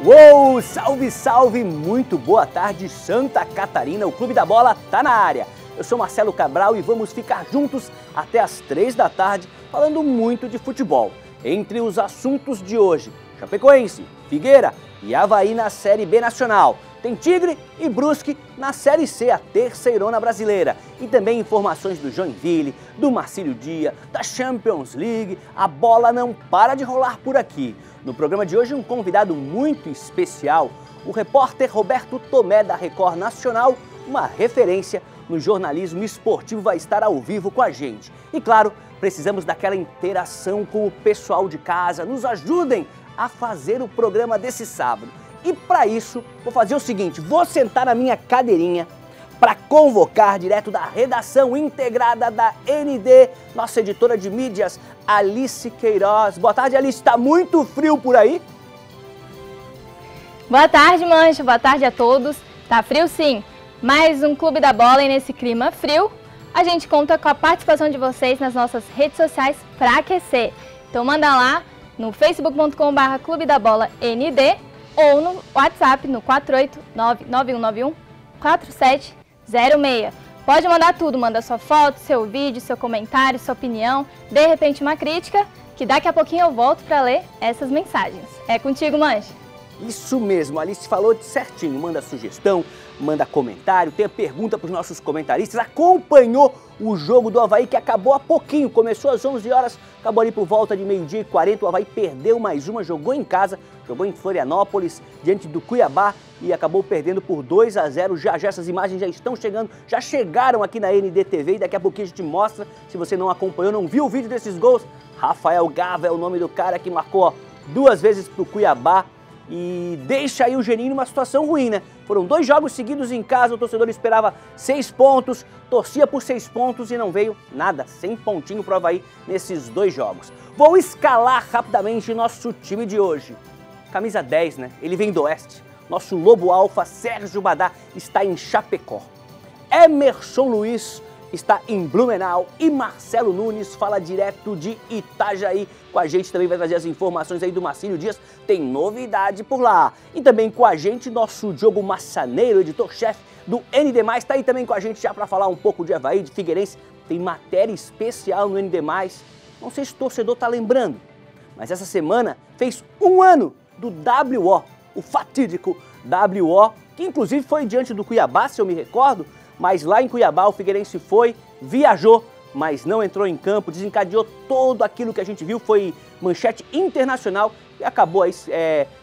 Uou, salve, salve, muito boa tarde Santa Catarina, o Clube da Bola tá na área. Eu sou Marcelo Cabral e vamos ficar juntos até as 3 da tarde falando muito de futebol. Entre os assuntos de hoje, Chapecoense, Figueira e Avaí na Série B Nacional. Tem Tigre e Brusque na Série C, a terceirona brasileira. E também informações do Joinville, do Marcílio Dias, da Champions League. A bola não para de rolar por aqui. No programa de hoje, um convidado muito especial, o repórter Roberto Tomé, da Record Nacional, uma referência no jornalismo esportivo, vai estar ao vivo com a gente. E claro, precisamos daquela interação com o pessoal de casa. Nos ajudem a fazer o programa desse sábado. E para isso, vou fazer o seguinte, vou sentar na minha cadeirinha para convocar direto da redação integrada da ND, nossa editora de mídias, Alice Queiroz. Boa tarde, Alice. Está muito frio por aí? Boa tarde, Mancha. Boa tarde a todos. Tá frio sim. Mais um Clube da Bola e nesse clima frio, a gente conta com a participação de vocês nas nossas redes sociais para aquecer. Então manda lá no facebook.com/Clube da Bola ND ou no WhatsApp no 489-9191-4706. Pode mandar tudo, manda sua foto, seu vídeo, seu comentário, sua opinião, de repente uma crítica, que daqui a pouquinho eu volto para ler essas mensagens. É contigo, Mancha. Isso mesmo, a Alice falou certinho, manda sugestão, manda comentário, tem pergunta para os nossos comentaristas, acompanhou o jogo do Avaí que acabou há pouquinho, começou às 11 horas, acabou ali por volta de 12h40, o Avaí perdeu mais uma, jogou em casa, jogou em Florianópolis, diante do Cuiabá e acabou perdendo por 2-0, já essas imagens já estão chegando, já chegaram aqui na NDTV e daqui a pouquinho a gente mostra, se você não acompanhou, não viu o vídeo desses gols, Rafael Gava é o nome do cara que marcou 2 vezes para o Cuiabá, e deixa aí o Geninho numa situação ruim, né? Foram 2 jogos seguidos em casa, o torcedor esperava 6 pontos, torcia por 6 pontos e não veio nada, sem pontinho pro Avaí nesses 2 jogos. Vou escalar rapidamente nosso time de hoje. Camisa 10, né? Ele vem do Oeste. Nosso Lobo Alfa, Sérgio Badá, está em Chapecó. Emerson Luiz está em Blumenau e Marcelo Nunes fala direto de Itajaí. Com a gente também vai trazer as informações aí do Marcílio Dias, tem novidade por lá. E também com a gente nosso Diogo Massaneiro, editor-chefe do ND+, está aí também com a gente já para falar um pouco de Avaí, de Figueirense. Tem matéria especial no ND+, não sei se o torcedor está lembrando, mas essa semana fez 1 ano do WO, o fatídico WO, que inclusive foi diante do Cuiabá, se eu me recordo, mas lá em Cuiabá o Figueirense foi, viajou, mas não entrou em campo, desencadeou tudo aquilo que a gente viu, foi manchete internacional e acabou aí,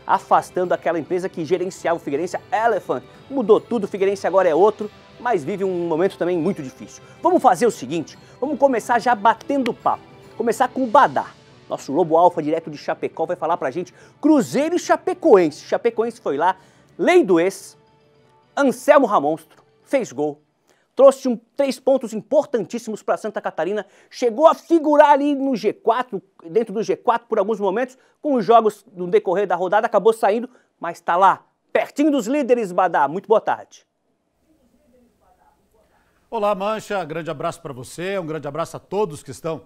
afastando aquela empresa que gerenciava o Figueirense, a Elephant. Mudou tudo, o Figueirense agora é outro, mas vive um momento também muito difícil. Vamos fazer o seguinte, vamos começar já batendo papo, começar com o Badá. Nosso Lobo Alfa, direto de Chapecó, vai falar pra gente Cruzeiro e Chapecoense. Chapecoense foi lá, lei do ex, Anselmo Ramonstro, fez gol. Trouxe 3 pontos importantíssimos para Santa Catarina, chegou a figurar ali no G4, dentro do G4 por alguns momentos, com os jogos no decorrer da rodada, acabou saindo, mas está lá, pertinho dos líderes, Badá. Muito boa tarde. Olá, Mancha, grande abraço para você, um grande abraço a todos que estão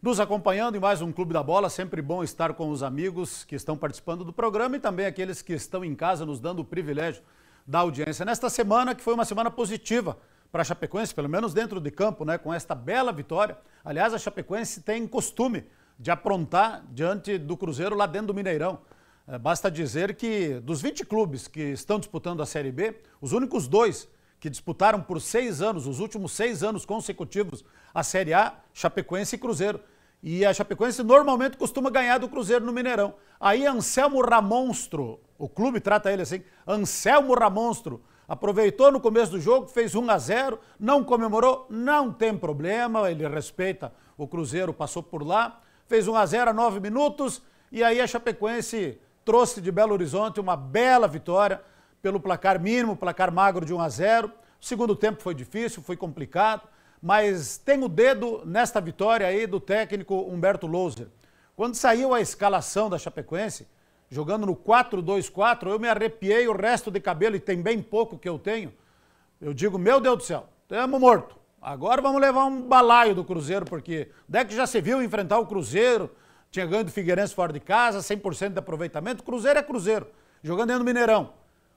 nos acompanhando em mais um Clube da Bola, sempre bom estar com os amigos que estão participando do programa e também aqueles que estão em casa nos dando o privilégio da audiência. Nesta semana, que foi uma semana positiva para a Chapecoense, pelo menos dentro de campo, né, com esta bela vitória. Aliás, a Chapecoense tem costume de aprontar diante do Cruzeiro lá dentro do Mineirão. Basta dizer que dos 20 clubes que estão disputando a Série B, os únicos 2 que disputaram por 6 anos, os últimos 6 anos consecutivos, a Série A, Chapecoense e Cruzeiro. E a Chapecoense normalmente costuma ganhar do Cruzeiro no Mineirão. Aí Anselmo Ramonstro, o clube trata ele assim, Anselmo Ramonstro, aproveitou no começo do jogo, fez 1-0, não comemorou, não tem problema, ele respeita o Cruzeiro, passou por lá, fez 1-0 a 9 minutos e aí a Chapecoense trouxe de Belo Horizonte uma bela vitória pelo placar mínimo, placar magro de 1-0. O segundo tempo foi difícil, foi complicado, mas tem o dedo nesta vitória aí do técnico Humberto Louser. Quando saiu a escalação da Chapecoense, jogando no 4-2-4, eu me arrepiei o resto de cabelo, e tem bem pouco que eu tenho. Eu digo, meu Deus do céu, estamos mortos. Agora vamos levar um balaio do Cruzeiro, porque Deck já se viu enfrentar o Cruzeiro, tinha ganho do Figueirense fora de casa, 100% de aproveitamento. Cruzeiro é Cruzeiro. jogando dentro do Mineirão,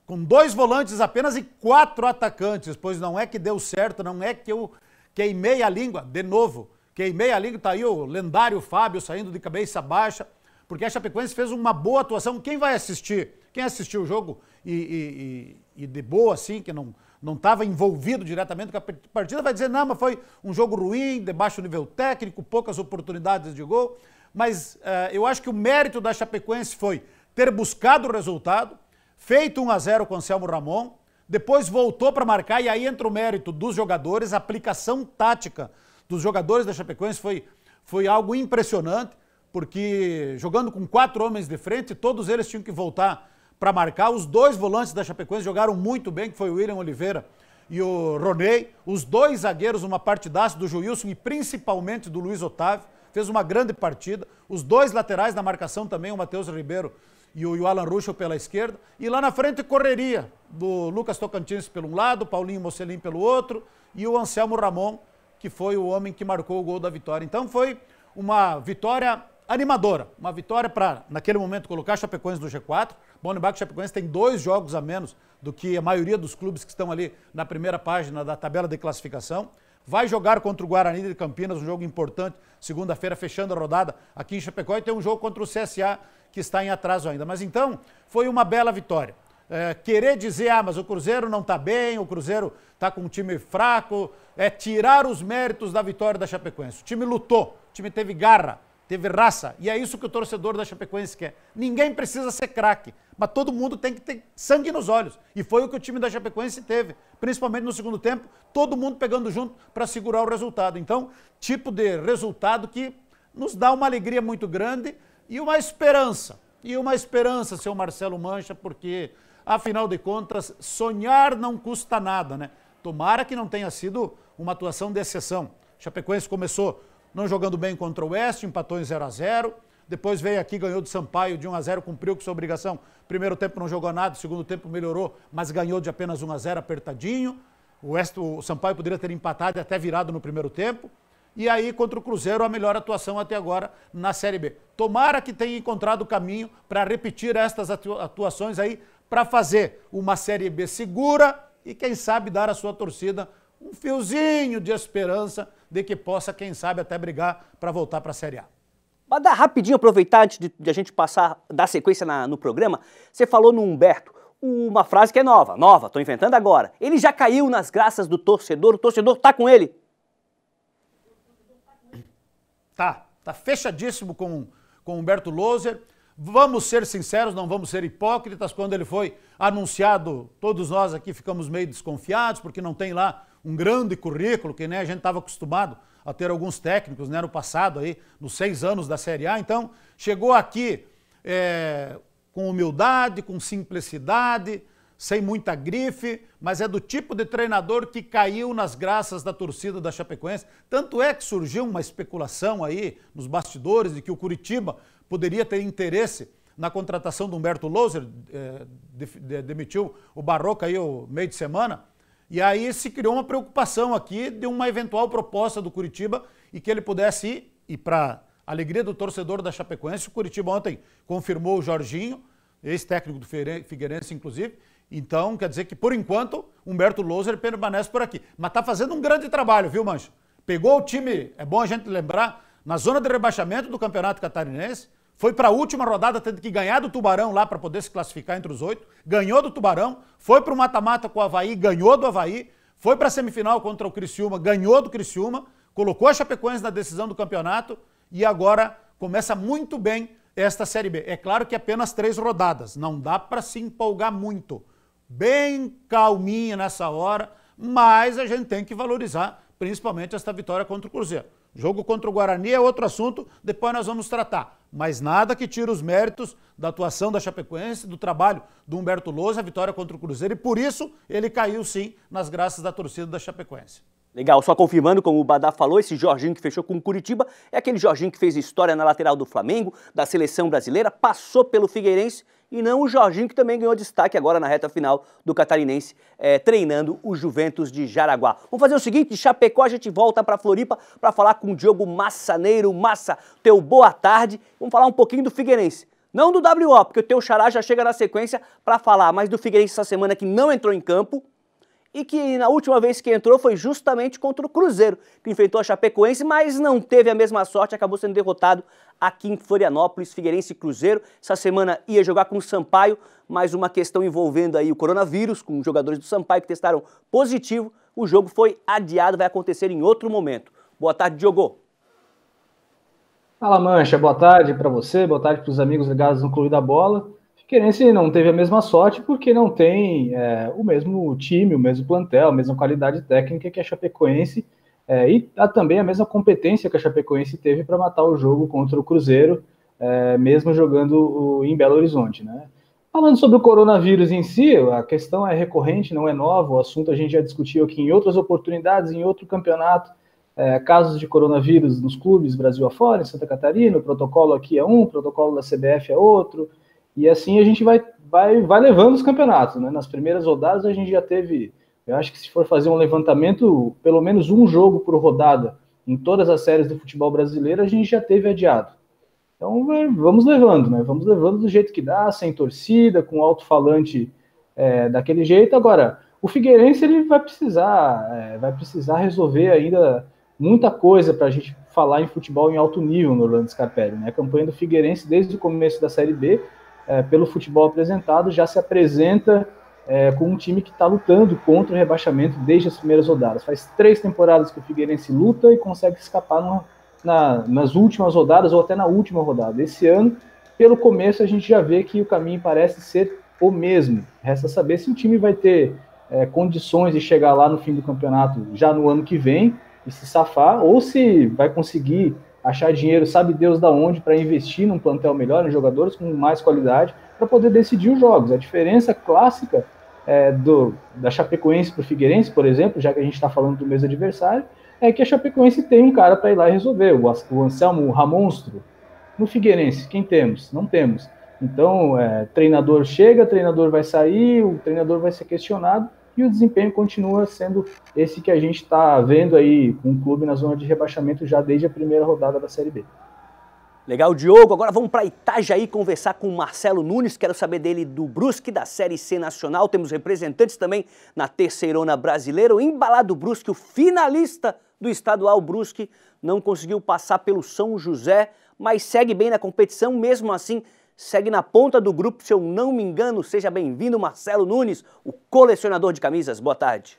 com 2 volantes apenas e 4 atacantes, pois não é que deu certo, não é que eu queimei a língua, de novo, queimei a língua, tá aí o lendário Fábio saindo de cabeça baixa, porque a Chapecoense fez uma boa atuação. Quem vai assistir? Quem assistiu o jogo e de boa, assim, que não estava envolvido diretamente com a partida, vai dizer, não, mas foi um jogo ruim, de baixo nível técnico, poucas oportunidades de gol, mas eu acho que o mérito da Chapecoense foi ter buscado o resultado, feito 1-0 com o Anselmo Ramon, depois voltou para marcar, e aí entra o mérito dos jogadores, a aplicação tática dos jogadores da Chapecoense foi algo impressionante, porque jogando com 4 homens de frente, todos eles tinham que voltar para marcar. Os 2 volantes da Chapecoense jogaram muito bem, que foi o William Oliveira e o Roney. Os 2 zagueiros, uma partidaça do Joilson e principalmente do Luiz Otávio, fez uma grande partida. Os 2 laterais na marcação também, o Matheus Ribeiro e o Alan Ruschel pela esquerda. E lá na frente, correria do Lucas Tocantins pelo um lado, Paulinho Mocelin pelo outro e o Anselmo Ramon, que foi o homem que marcou o gol da vitória. Então foi uma vitória animadora, uma vitória para, naquele momento, colocar a Chapecoense no G4. Bom lembrar que a Chapecoense tem 2 jogos a menos do que a maioria dos clubes que estão ali na primeira página da tabela de classificação. Vai jogar contra o Guarani de Campinas, um jogo importante, segunda-feira, fechando a rodada aqui em Chapecó, e tem um jogo contra o CSA que está em atraso ainda. Mas então, foi uma bela vitória. Querer dizer, mas o Cruzeiro não está bem, o Cruzeiro está com um time fraco, é tirar os méritos da vitória da Chapecoense. O time lutou, o time teve garra, teve raça, e é isso que o torcedor da Chapecoense quer. Ninguém precisa ser craque, mas todo mundo tem que ter sangue nos olhos, e foi o que o time da Chapecoense teve, principalmente no segundo tempo, todo mundo pegando junto para segurar o resultado. Então, tipo de resultado que nos dá uma alegria muito grande e uma esperança, seu Marcelo Mancha, porque, afinal de contas, sonhar não custa nada, né? Tomara que não tenha sido uma atuação de exceção. Chapecoense começou não jogando bem contra o Oeste, empatou em 0-0, depois veio aqui, ganhou do Sampaio de 1-0, cumpriu com sua obrigação. Primeiro tempo não jogou nada, segundo tempo melhorou, mas ganhou de apenas 1-0 apertadinho. O Sampaio poderia ter empatado e até virado no primeiro tempo. E aí, contra o Cruzeiro, a melhor atuação até agora na Série B. Tomara que tenha encontrado o caminho para repetir estas atuações aí, para fazer uma Série B segura e, quem sabe, dar à sua torcida um fiozinho de esperança de que possa, quem sabe, até brigar para voltar para a Série A. Mas dá rapidinho, aproveitar antes de a gente passar, dar sequência no programa, você falou no Humberto uma frase que é nova, estou inventando agora. Ele já caiu nas graças do torcedor, o torcedor está com ele. Tá fechadíssimo com o Humberto Loser. Vamos ser sinceros, não vamos ser hipócritas. Quando ele foi anunciado, todos nós aqui ficamos meio desconfiados, porque não tem lá um grande currículo, que nem a gente estava acostumado a ter alguns técnicos, né, no passado, aí, nos 6 anos da Série A. Então, chegou aqui com humildade, com simplicidade, sem muita grife, mas é do tipo de treinador que caiu nas graças da torcida da Chapecoense. Tanto é que surgiu uma especulação aí nos bastidores de que o Curitiba poderia ter interesse na contratação do Humberto Loser, demitiu o Barroca aí o meio de semana, e aí se criou uma preocupação aqui de uma eventual proposta do Curitiba e que ele pudesse ir, e para alegria do torcedor da Chapecoense, o Curitiba ontem confirmou o Jorginho, ex-técnico do Figueirense, inclusive. Então, quer dizer que, por enquanto, Humberto Loser permanece por aqui. Mas está fazendo um grande trabalho, viu, Mancha? Pegou o time, é bom a gente lembrar, na zona de rebaixamento do Campeonato Catarinense, foi para a última rodada, tendo que ganhar do Tubarão lá para poder se classificar entre os 8, ganhou do Tubarão, foi para o mata-mata com o Avaí, ganhou do Avaí, foi para a semifinal contra o Criciúma, ganhou do Criciúma, colocou a Chapecoense na decisão do campeonato e agora começa muito bem esta Série B. É claro que apenas 3 rodadas, não dá para se empolgar muito. Bem calminha nessa hora, mas a gente tem que valorizar principalmente esta vitória contra o Cruzeiro. Jogo contra o Guarani é outro assunto, depois nós vamos tratar. Mas nada que tire os méritos da atuação da Chapecoense, do trabalho do Humberto Lousa, a vitória contra o Cruzeiro, e por isso ele caiu sim nas graças da torcida da Chapecoense. Legal, só confirmando, como o Badá falou, esse Jorginho que fechou com o Curitiba é aquele Jorginho que fez história na lateral do Flamengo, da seleção brasileira, passou pelo Figueirense, e não o Jorginho que também ganhou destaque agora na reta final do Catarinense, treinando o Juventus de Jaraguá. Vamos fazer o seguinte, de Chapecó a gente volta para Floripa para falar com o Diogo Massaneiro. Massa, teu boa tarde. Vamos falar um pouquinho do Figueirense. Não do WO, porque o teu xará já chega na sequência para falar, mas do Figueirense essa semana que não entrou em campo e que na última vez que entrou foi justamente contra o Cruzeiro, que enfrentou a Chapecoense, mas não teve a mesma sorte, acabou sendo derrotado aqui em Florianópolis, Figueirense e Cruzeiro. Essa semana ia jogar com o Sampaio, mas uma questão envolvendo aí o coronavírus, com os jogadores do Sampaio que testaram positivo, o jogo foi adiado, vai acontecer em outro momento. Boa tarde, Diogo. Fala, Mancha, boa tarde para você, boa tarde para os amigos ligados no Clube da Bola. Figueirense não teve a mesma sorte porque não tem o mesmo time, o mesmo plantel, a mesma qualidade técnica que a Chapecoense e também a mesma competência que a Chapecoense teve para matar o jogo contra o Cruzeiro, mesmo jogando em Belo Horizonte, né? Falando sobre o coronavírus em si, a questão é recorrente, não é nova, o assunto a gente já discutiu aqui em outras oportunidades, em outro campeonato. Casos de coronavírus nos clubes Brasil afora, em Santa Catarina, o protocolo aqui é um, o protocolo da CBF é outro, e assim a gente vai levando os campeonatos, né? Nas primeiras rodadas a gente já teve, eu acho que se for fazer um levantamento, pelo menos um jogo por rodada em todas as séries do futebol brasileiro a gente já teve adiado. Então vamos levando, né? Vamos levando do jeito que dá, sem torcida, com alto-falante daquele jeito. Agora, o Figueirense ele vai precisar resolver ainda muita coisa para a gente falar em futebol em alto nível no Orlando Scarpelli, né? A campanha do Figueirense, desde o começo da Série B, pelo futebol apresentado, já se apresenta com um time que está lutando contra o rebaixamento desde as primeiras rodadas. Faz 3 temporadas que o Figueirense luta e consegue escapar nas últimas rodadas ou até na última rodada. Esse ano, pelo começo, a gente já vê que o caminho parece ser o mesmo. Resta saber se o time vai ter condições de chegar lá no fim do campeonato já no ano que vem e se safar, ou se vai conseguir achar dinheiro, sabe Deus da onde, para investir num plantel melhor, em jogadores com mais qualidade, para poder decidir os jogos. A diferença clássica da Chapecoense para o Figueirense, por exemplo, já que a gente está falando do mesmo adversário, é que a Chapecoense tem um cara para ir lá e resolver, o Anselmo Ramonstro. No Figueirense, quem temos? Não temos. Então, treinador chega, treinador vai sair, o treinador vai ser questionado, e o desempenho continua sendo esse que a gente está vendo aí com o clube na zona de rebaixamento já desde a primeira rodada da Série B. Legal, Diogo. Agora vamos para Itajaí conversar com o Marcelo Nunes. Quero saber dele do Brusque, da Série C Nacional. Temos representantes também na Terceirona Brasileira. O embalado Brusque, o finalista do estadual Brusque, não conseguiu passar pelo São José, mas segue bem na competição, mesmo assim segue na ponta do grupo, se eu não me engano. Seja bem-vindo, Marcelo Nunes, o colecionador de camisas. Boa tarde.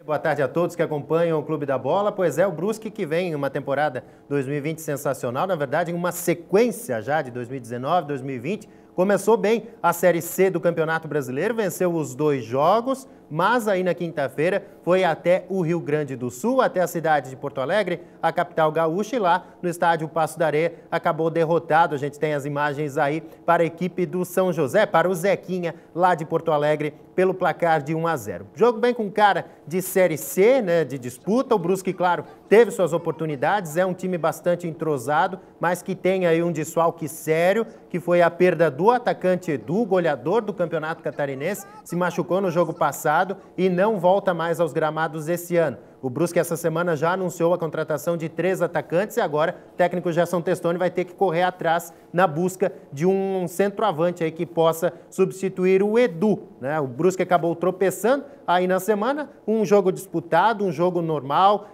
Boa tarde a todos que acompanham o Clube da Bola. Pois é, o Brusque que vem em uma temporada 2020 sensacional, na verdade em uma sequência já de 2019, 2020. Começou bem a Série C do Campeonato Brasileiro, venceu os 2 jogos, mas aí na quinta-feira foi até o Rio Grande do Sul, até a cidade de Porto Alegre, a capital gaúcha, e lá no estádio Paço da Areia acabou derrotado. A gente tem as imagens aí para a equipe do São José, para o Zequinha, lá de Porto Alegre, pelo placar de 1-0. Jogo bem com cara de Série C, né, de disputa. O Brusque, claro, teve suas oportunidades, é um time bastante entrosado, mas que tem aí um desfalque sério, que foi a perda do atacante Edu, goleador do Campeonato Catarinense, se machucou no jogo passado e não volta mais aos gramados esse ano. O Brusque essa semana já anunciou a contratação de 3 atacantes e agora o técnico Gerson Testoni vai ter que correr atrás na busca de um centroavante aí que possa substituir o Edu, né? O Brusque acabou tropeçando aí na semana, um jogo disputado, um jogo normal,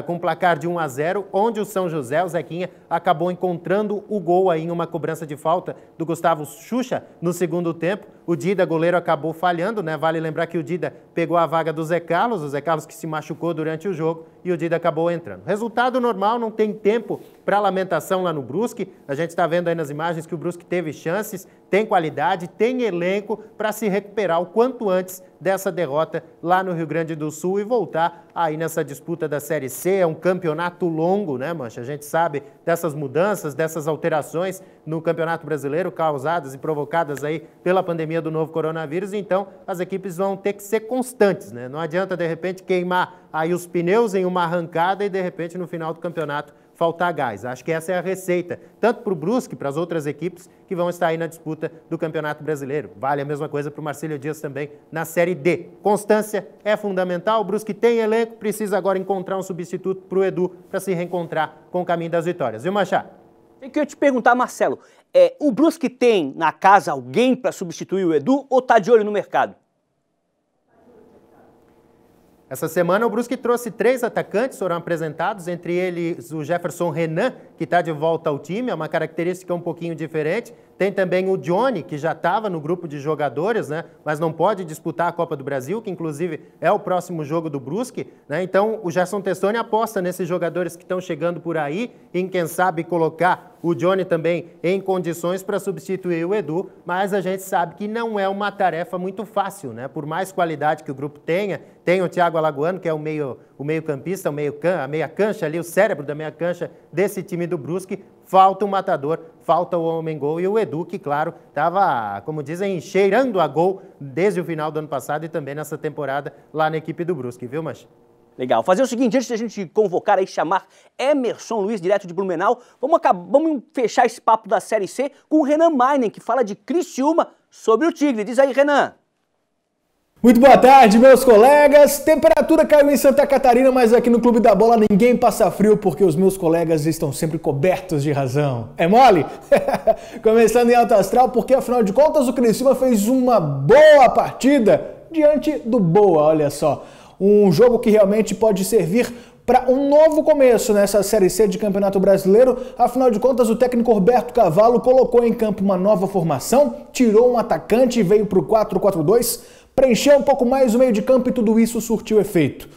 com placar de 1-0, onde o São José, o Zequinha, acabou encontrando o gol aí em uma cobrança de falta do Gustavo Xuxa no segundo tempo. O Dida, goleiro, acabou falhando, né? Vale lembrar que o Dida pegou a vaga do Zé Carlos, o Zé Carlos que se machucou durante o jogo, e o Dida acabou entrando. Resultado normal, não tem tempo para lamentação lá no Brusque. A gente está vendo aí nas imagens que o Brusque teve chances, tem qualidade, tem elenco para se recuperar o quanto antes dessa derrota lá no Rio Grande do Sul e voltar aí nessa disputa da Série C. É um campeonato longo, né, Mancha? A gente sabe dessas mudanças, dessas alterações no Campeonato Brasileiro causadas e provocadas aí pela pandemia do novo coronavírus, então as equipes vão ter que ser constantes, né? Não adianta de repente queimar aí os pneus em uma arrancada e de repente no final do campeonato faltar gás. Acho que essa é a receita, tanto para o Brusque, para as outras equipes que vão estar aí na disputa do Campeonato Brasileiro. Vale a mesma coisa para o Marcílio Dias também na Série D. Constância é fundamental, o Brusque tem elenco, precisa agora encontrar um substituto para o Edu para se reencontrar com o caminho das vitórias. Viu, Machá? Eu queria te perguntar, Marcelo, o Brusque tem na casa alguém para substituir o Edu ou está de olho no mercado? Essa semana o Brusque trouxe 3 atacantes, foram apresentados, entre eles o Jefferson Renan, que está de volta ao time, é uma característica um pouquinho diferente. Tem também o Johnny, que já estava no grupo de jogadores, né, mas não pode disputar a Copa do Brasil, que inclusive é o próximo jogo do Brusque, né? Então o Gerson Testoni aposta nesses jogadores que estão chegando por aí, em quem sabe colocar o Johnny também em condições para substituir o Edu, mas a gente sabe que não é uma tarefa muito fácil, né? Por mais qualidade que o grupo tenha, tem o Thiago Alagoano, que é o meio-campista, a meia cancha ali, o cérebro da meia cancha desse time do Brusque. Falta o matador, falta o homem-gol e o Edu, que, claro, estava, como dizem, cheirando a gol desde o final do ano passado e também nessa temporada lá na equipe do Brusque, viu, Mancha? Legal. Fazer o seguinte, antes de a gente convocar e chamar Emerson Luiz, direto de Blumenau, vamos fechar esse papo da Série C com o Renan Mainen, que fala de Criciúma sobre o Tigre. Diz aí, Renan. Muito boa tarde, meus colegas. Temperatura caiu em Santa Catarina, mas aqui no Clube da Bola ninguém passa frio porque os meus colegas estão sempre cobertos de razão. É mole? Começando em alto astral porque, afinal de contas, o Criciúma fez uma boa partida diante do Boa, olha só. Um jogo que realmente pode servir para um novo começo nessa Série C de Campeonato Brasileiro. Afinal de contas, o técnico Roberto Cavalo colocou em campo uma nova formação, tirou um atacante e veio para o 4-4-2, preencheu um pouco mais o meio de campo e tudo isso surtiu efeito.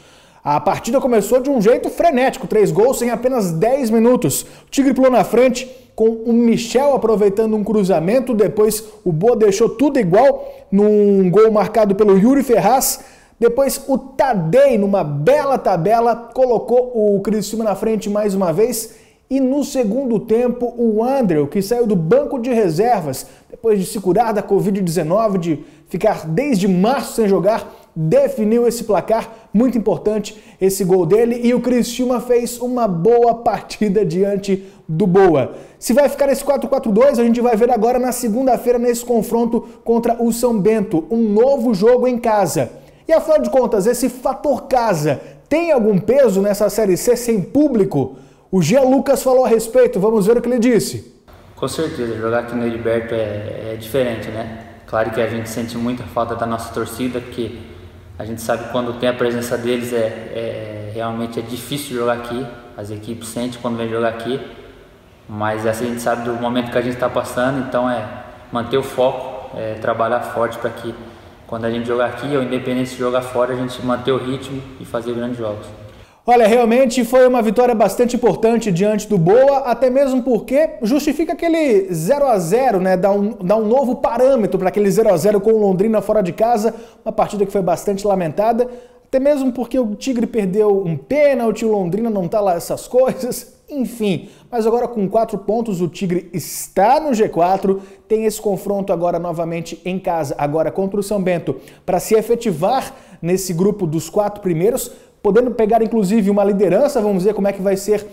A partida começou de um jeito frenético, 3 gols em apenas 10 minutos. O Tigre pulou na frente com o Michel aproveitando um cruzamento, depois o Boa deixou tudo igual num gol marcado pelo Yuri Ferraz. Depois o Tadei, numa bela tabela, colocou o Criciúma na frente mais uma vez. E no segundo tempo, o André, que saiu do banco de reservas, depois de se curar da Covid-19, de ficar desde março sem jogar, definiu esse placar. Muito importante esse gol dele. E o Criciúma fez uma boa partida diante do Boa. Se vai ficar esse 4-4-2, a gente vai ver agora na segunda-feira nesse confronto contra o São Bento. Um novo jogo em casa. E afinal de contas, esse fator casa tem algum peso nessa Série C sem público? O Jean Lucas falou a respeito, vamos ver o que ele disse. Com certeza, jogar aqui no Heriberto é diferente, né? Claro que a gente sente muita falta da nossa torcida, porque a gente sabe que quando tem a presença deles realmente é difícil jogar aqui, as equipes sentem quando vem jogar aqui, mas a gente sabe do momento que a gente está passando, então é manter o foco, trabalhar forte para que quando a gente jogar aqui, ou independente de jogar fora, a gente manter o ritmo e fazer grandes jogos. Olha, realmente foi uma vitória bastante importante diante do Boa, até mesmo porque justifica aquele 0-0, né? Dá um novo parâmetro para aquele 0-0 com o Londrina fora de casa, uma partida que foi bastante lamentada, até mesmo porque o Tigre perdeu um pênalti, o Londrina não tá lá essas coisas, enfim. Mas agora com 4 pontos o Tigre está no G4, tem esse confronto agora novamente em casa, agora contra o São Bento, para se efetivar nesse grupo dos 4 primeiros, podendo pegar inclusive uma liderança. Vamos ver como é que vai ser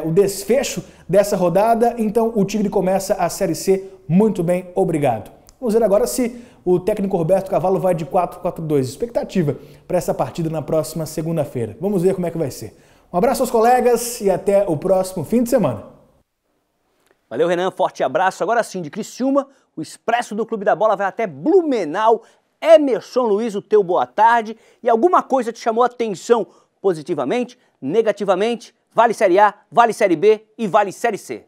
o desfecho dessa rodada. Então o Tigre começa a Série C muito bem, obrigado. Vamos ver agora se o técnico Roberto Cavalo vai de 4-4-2. Expectativa para essa partida na próxima segunda-feira. Vamos ver como é que vai ser. Um abraço aos colegas e até o próximo fim de semana. Valeu, Renan. Forte abraço. Agora sim, de Criciúma, o Expresso do Clube da Bola vai até Blumenau. Emerson Luiz, o teu boa tarde. E alguma coisa te chamou a atenção positivamente, negativamente? Vale Série A, vale Série B e vale Série C.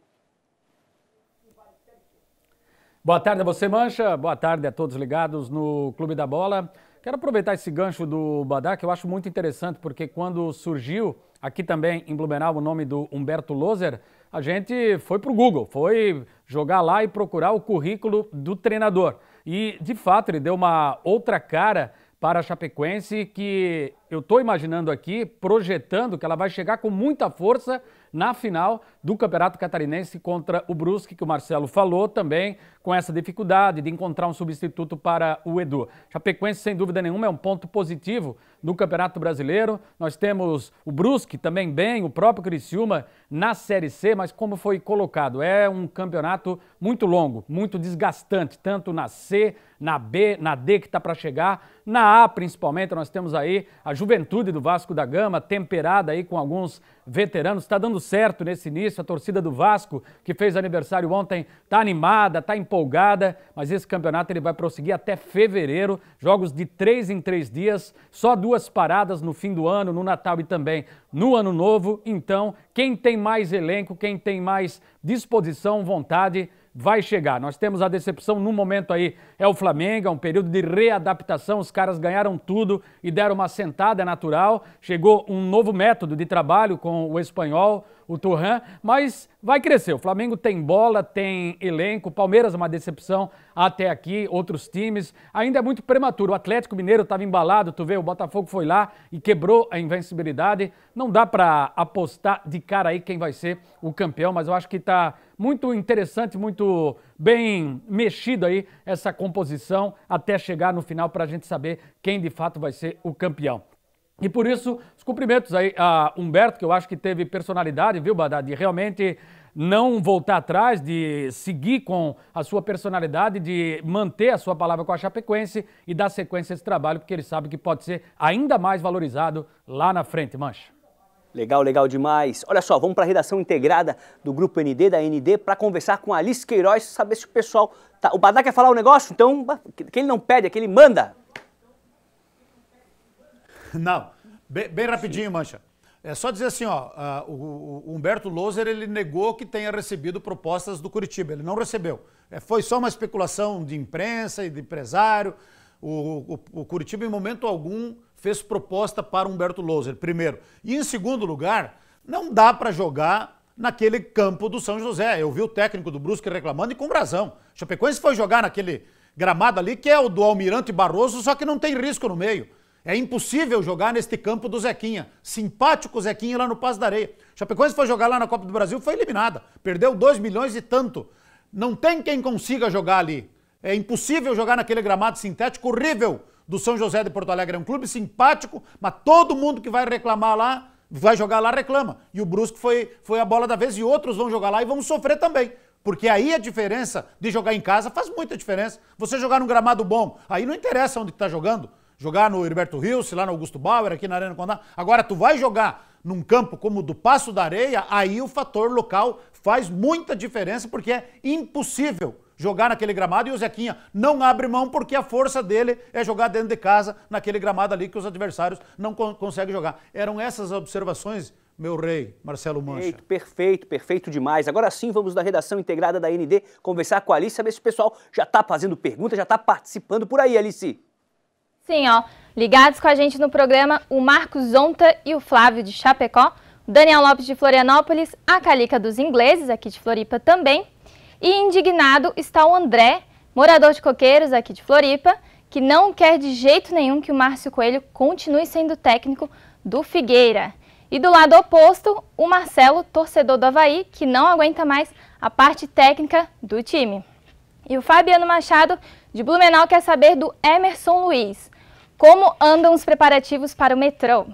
Boa tarde a você, Mancha. Boa tarde a todos ligados no Clube da Bola. Quero aproveitar esse gancho do Badá, que eu acho muito interessante, porque quando surgiu aqui também em Blumenau o nome do Humberto Loser, a gente foi para o Google, foi jogar lá e procurar o currículo do treinador. E, de fato, ele deu uma outra cara para a Chapecoense que eu estou imaginando aqui, projetando que ela vai chegar com muita força na final do Campeonato Catarinense contra o Brusque, que o Marcelo falou também, com essa dificuldade de encontrar um substituto para o Edu. Chapecoense, sem dúvida nenhuma, é um ponto positivo no Campeonato Brasileiro. Nós temos o Brusque também bem, o próprio Criciúma na Série C, mas como foi colocado, é um campeonato muito longo, muito desgastante, tanto na C, na B, na D que está para chegar, na A principalmente. Nós temos aí a juventude do Vasco da Gama, temperada aí com alguns veteranos, está dando certo nesse início. A torcida do Vasco, que fez aniversário ontem, está animada, está empolgada, mas esse campeonato ele vai prosseguir até fevereiro, jogos de 3 em 3 dias, só 2 paradas no fim do ano, no Natal e também no Ano Novo. Então, quem tem mais elenco, quem tem mais disposição, vontade, vai chegar. Nós temos a decepção no momento aí, é o Flamengo, é um período de readaptação, os caras ganharam tudo e deram uma sentada natural, chegou um novo método de trabalho com o espanhol, o Turhan, mas vai crescer. O Flamengo tem bola, tem elenco, o Palmeiras é uma decepção até aqui, outros times, ainda é muito prematuro. O Atlético Mineiro estava embalado, tu vê, o Botafogo foi lá e quebrou a invencibilidade. Não dá para apostar de cara aí quem vai ser o campeão, mas eu acho que está muito interessante, muito bem mexido aí essa composição até chegar no final para a gente saber quem de fato vai ser o campeão. E por isso, os cumprimentos aí a Humberto, que eu acho que teve personalidade, viu, Badá, de realmente não voltar atrás, de seguir com a sua personalidade, de manter a sua palavra com a Chapecoense e dar sequência a esse trabalho, porque ele sabe que pode ser ainda mais valorizado lá na frente, Mancha. Legal, legal demais. Olha só, vamos para a redação integrada do Grupo ND, da ND, para conversar com a Alice Queiroz, saber se o pessoal... Tá... O Badá quer falar um negócio? Então, que ele não pede, é que ele manda. Não, bem rapidinho, Mancha. É só dizer assim, ó, o Humberto Loser, ele negou que tenha recebido propostas do Curitiba, ele não recebeu. Foi só uma especulação de imprensa e de empresário. O Curitiba, em momento algum, fez proposta para o Humberto Loser, primeiro. E, em segundo lugar, não dá para jogar naquele campo do São José. Eu vi o técnico do Brusque reclamando e com razão. Chapecoense foi jogar naquele gramado ali, que é o do Almirante Barroso, só que não tem risco no meio. É impossível jogar neste campo do Zequinha. Simpático Zequinha lá no Passo da Areia. Chapecoense foi jogar lá na Copa do Brasil, foi eliminada. Perdeu 2 milhões e tanto. Não tem quem consiga jogar ali. É impossível jogar naquele gramado sintético horrível do São José de Porto Alegre. É um clube simpático, mas todo mundo que vai reclamar lá, vai jogar lá, reclama. E o Brusque foi a bola da vez e outros vão jogar lá e vão sofrer também. Porque aí a diferença de jogar em casa faz muita diferença. Você jogar num gramado bom, aí não interessa onde está jogando. Jogar no Heriberto Rios, lá no Augusto Bauer, aqui na Arena Condá. Agora, tu vai jogar num campo como o do Passo da Areia, aí o fator local faz muita diferença, porque é impossível jogar naquele gramado e o Zequinha não abre mão porque a força dele é jogar dentro de casa, naquele gramado ali que os adversários não conseguem jogar. Eram essas observações, meu rei, Marcelo Mancha. Perfeito demais. Agora sim, vamos da redação integrada da ND conversar com a Alice, saber se o pessoal já está fazendo pergunta, já está participando por aí, Alice. Sim, ó, ligados com a gente no programa, o Marcos Zonta e o Flávio de Chapecó, o Daniel Lopes de Florianópolis, a Calica dos Ingleses, aqui de Floripa também, e indignado está o André, morador de Coqueiros, aqui de Floripa, que não quer de jeito nenhum que o Márcio Coelho continue sendo técnico do Figueira. E do lado oposto, o Marcelo, torcedor do Avaí, que não aguenta mais a parte técnica do time. E o Fabiano Machado, de Blumenau, quer saber do Emerson Luiz. Como andam os preparativos para o metrô?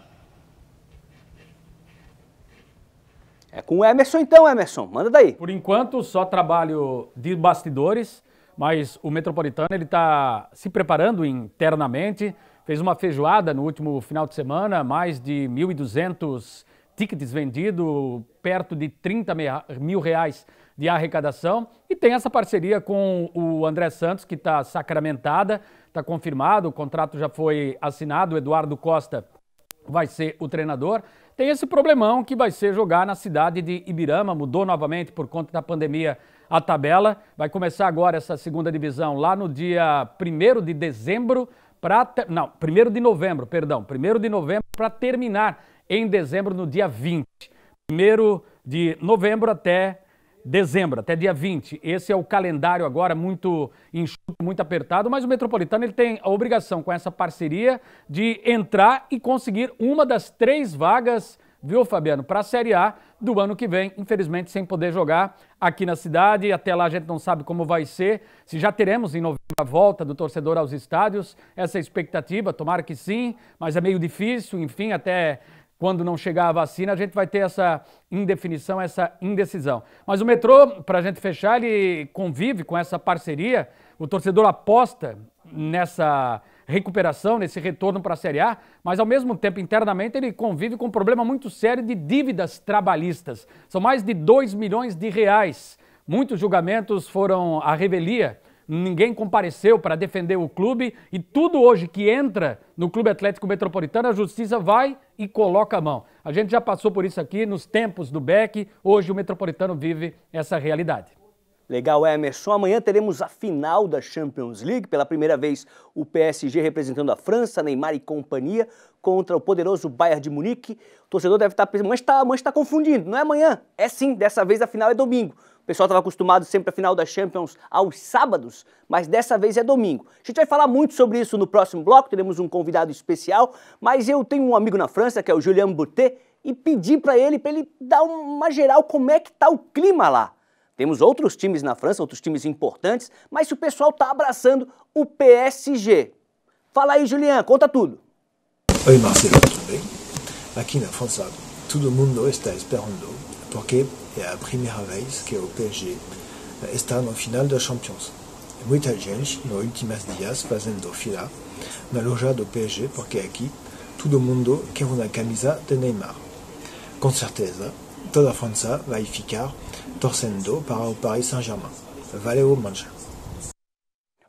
É com o Emerson então, Emerson. Manda daí. Por enquanto, só trabalho de bastidores, mas o Metropolitano ele está se preparando internamente. Fez uma feijoada no último final de semana, mais de 1.200 tickets vendidos, perto de 30 mil reais de arrecadação. E tem essa parceria com o André Santos, que está sacramentada, está confirmado, o contrato já foi assinado, o Eduardo Costa vai ser o treinador. Tem esse problemão que vai ser jogar na cidade de Ibirama, mudou novamente por conta da pandemia a tabela. Vai começar agora essa segunda divisão lá no dia 1º de dezembro, 1º de novembro, perdão, 1º de novembro para terminar em dezembro no dia 20. 1º de novembro até dezembro, até dia 20. Esse é o calendário agora muito enxuto, muito apertado, mas o Metropolitano ele tem a obrigação com essa parceria de entrar e conseguir uma das 3 vagas, viu, Fabiano, para a Série A do ano que vem, infelizmente sem poder jogar aqui na cidade. Até lá a gente não sabe como vai ser, se já teremos em novembro a volta do torcedor aos estádios, essa é a expectativa, tomara que sim, mas é meio difícil, enfim, até quando não chegar a vacina a gente vai ter essa indefinição, essa indecisão. Mas o metrô, para a gente fechar, ele convive com essa parceria, o torcedor aposta nessa recuperação, nesse retorno para a Série A, mas ao mesmo tempo, internamente, ele convive com um problema muito sério de dívidas trabalhistas. São mais de 2 milhões de reais. Muitos julgamentos foram à revelia, ninguém compareceu para defender o clube e tudo hoje que entra no Clube Atlético Metropolitano, a justiça vai e coloca a mão. A gente já passou por isso aqui nos tempos do Beck, hoje o Metropolitano vive essa realidade. Legal, Emerson. Amanhã teremos a final da Champions League. Pela primeira vez, o PSG representando a França, Neymar e companhia, contra o poderoso Bayern de Munique. O torcedor deve estar pensando, mas está confundindo. Não é amanhã. É sim, dessa vez a final é domingo. O pessoal estava acostumado sempre à final da Champions aos sábados, mas dessa vez é domingo. A gente vai falar muito sobre isso no próximo bloco, teremos um convidado especial, mas eu tenho um amigo na França, que é o Julien Boutet, e pedi para ele dar uma geral como é que está o clima lá. Temos outros times na França, outros times importantes, mas se o pessoal está abraçando o PSG. Fala aí, Julien, conta tudo. Oi, Marcelo, tudo bem? Aqui na França, todo mundo está esperando, porque é a primeira vez que o PSG está no final da Champions. Muita gente, nos últimos dias, fazendo fila na loja do PSG, porque aqui todo mundo quer uma camisa de Neymar. Com certeza, toda a França vai ficar torcendo para o Paris Saint-Germain. Valeu, Mancha.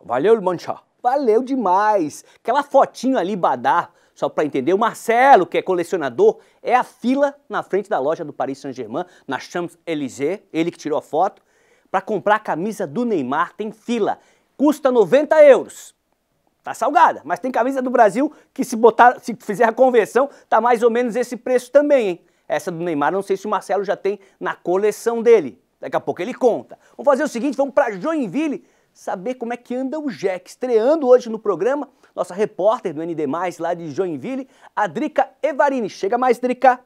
Valeu, Mancha. Valeu demais. Aquela fotinho ali, Badá, só para entender, o Marcelo, que é colecionador, é a fila na frente da loja do Paris Saint-Germain, na Champs-Élysées, ele que tirou a foto, para comprar a camisa do Neymar, tem fila. Custa 90 euros. Tá salgada, mas tem camisa do Brasil que se fizer a conversão, tá mais ou menos esse preço também, hein? Essa do Neymar, não sei se o Marcelo já tem na coleção dele. Daqui a pouco ele conta. Vamos fazer o seguinte, vamos para Joinville saber como é que anda o Jack. Estreando hoje no programa, nossa repórter do ND+, lá de Joinville, a Drica Evarini. Chega mais, Drica.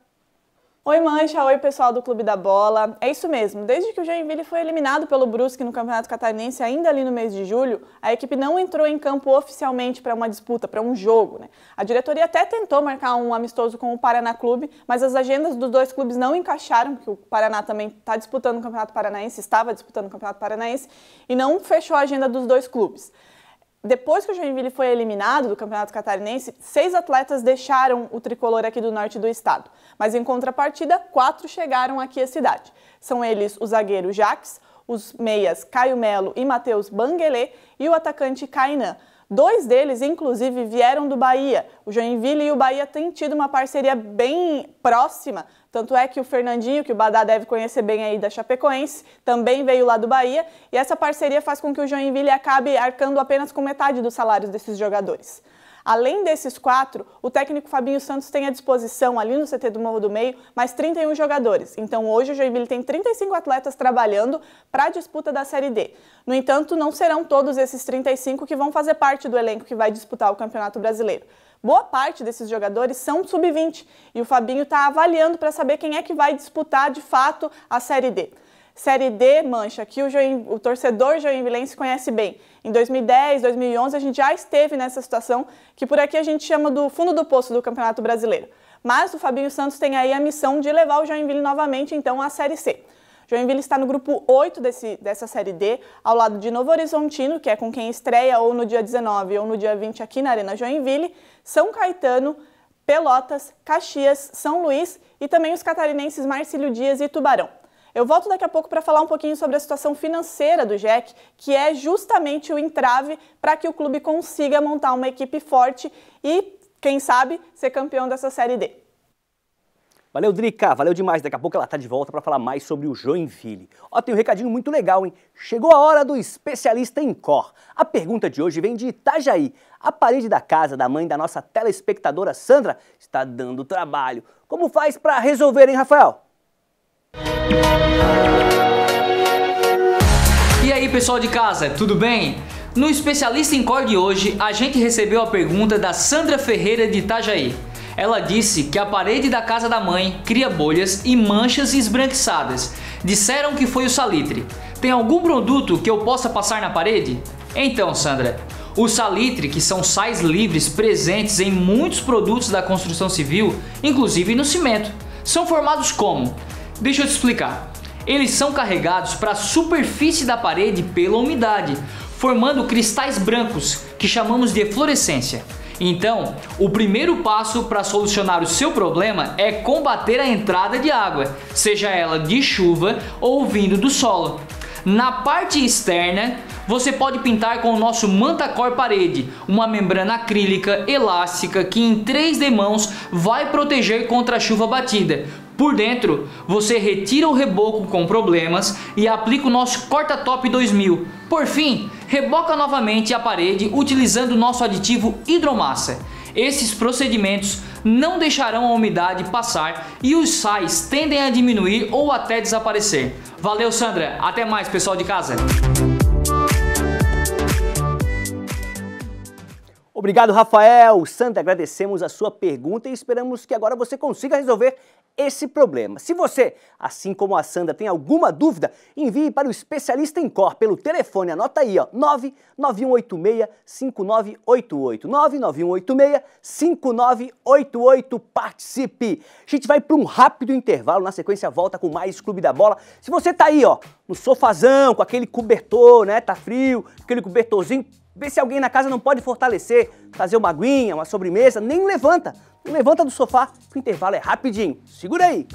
Oi, Mancha. Oi, pessoal do Clube da Bola. É isso mesmo. Desde que o Joinville foi eliminado pelo Brusque no Campeonato Catarinense, ainda ali no mês de julho, a equipe não entrou em campo oficialmente para uma disputa, para um jogo, né? A diretoria até tentou marcar um amistoso com o Paraná Clube, mas as agendas dos dois clubes não encaixaram, porque o Paraná também está disputando o Campeonato Paranaense, estava disputando o Campeonato Paranaense, e não fechou a agenda dos dois clubes. Depois que o Joinville foi eliminado do Campeonato Catarinense, 6 atletas deixaram o tricolor aqui do norte do estado. Mas em contrapartida, 4 chegaram aqui à cidade. São eles o zagueiro Jaques, os meias Caio Melo e Matheus Banguelê e o atacante Kainan. 2 deles, inclusive, vieram do Bahia. O Joinville e o Bahia têm tido uma parceria bem próxima, tanto é que o Fernandinho, que o Badá deve conhecer bem aí da Chapecoense, também veio lá do Bahia, e essa parceria faz com que o Joinville acabe arcando apenas com metade dos salários desses jogadores. Além desses 4, o técnico Fabinho Santos tem à disposição, ali no CT do Morro do Meio, mais 31 jogadores. Então hoje o Joinville tem 35 atletas trabalhando para a disputa da Série D. No entanto, não serão todos esses 35 que vão fazer parte do elenco que vai disputar o Campeonato Brasileiro. Boa parte desses jogadores são sub-20 e o Fabinho está avaliando para saber quem é que vai disputar de fato a Série D. Série D, Mancha, que o torcedor joinvilense conhece bem. Em 2010, 2011, a gente já esteve nessa situação que por aqui a gente chama do fundo do poço do Campeonato Brasileiro. Mas o Fabinho Santos tem aí a missão de levar o Joinville novamente, então, à Série C. Joinville está no grupo 8 dessa Série D, ao lado de Novo Horizontino, que é com quem estreia ou no dia 19 ou no dia 20 aqui na Arena Joinville, São Caetano, Pelotas, Caxias, São Luís e também os catarinenses Marcílio Dias e Tubarão. Eu volto daqui a pouco para falar um pouquinho sobre a situação financeira do Jack, que é justamente o entrave para que o clube consiga montar uma equipe forte e, quem sabe, ser campeão dessa Série D. Valeu, Drica, valeu demais. Daqui a pouco ela tá de volta para falar mais sobre o Joinville. Ó, tem um recadinho muito legal, hein? Chegou a hora do especialista em cor. A pergunta de hoje vem de Itajaí. A parede da casa da mãe da nossa telespectadora Sandra está dando trabalho. Como faz para resolver, hein, Rafael? pessoal de casa, tudo bem? No Especialista em Cor de hoje, a gente recebeu a pergunta da Sandra Ferreira de Itajaí. Ela disse que a parede da casa da mãe cria bolhas e manchas esbranquiçadas. Disseram que foi o salitre. Tem algum produto que eu possa passar na parede? Então, Sandra, o salitre, que são sais livres presentes em muitos produtos da construção civil, inclusive no cimento, são formados como? Deixa eu te explicar. Eles são carregados para a superfície da parede pela umidade, formando cristais brancos, que chamamos de eflorescência. Então, o primeiro passo para solucionar o seu problema é combater a entrada de água, seja ela de chuva ou vindo do solo. Na parte externa, você pode pintar com o nosso Mantacor Parede, uma membrana acrílica elástica que em 3 demãos vai proteger contra a chuva batida. Por dentro, você retira o reboco com problemas e aplica o nosso Corta-Top 2000. Por fim, reboca novamente a parede utilizando o nosso aditivo Hidromassa. Esses procedimentos não deixarão a umidade passar e os sais tendem a diminuir ou até desaparecer. Valeu, Sandra. Até mais, pessoal de casa. Obrigado, Rafael. Sandra, agradecemos a sua pergunta e esperamos que agora você consiga resolver esse problema. Se você, assim como a Sandra, tem alguma dúvida, envie para o Especialista em Cor pelo telefone, anota aí, ó, 99186-5988, 99186-5988, participe! A gente vai para um rápido intervalo, na sequência volta com mais Clube da Bola. Se você tá aí, ó, no sofazão, com aquele cobertor, né, tá frio, aquele cobertorzinho, vê se alguém na casa não pode fortalecer, fazer uma aguinha, uma sobremesa, nem levanta. Não levanta do sofá, que o intervalo é rapidinho. Segura aí.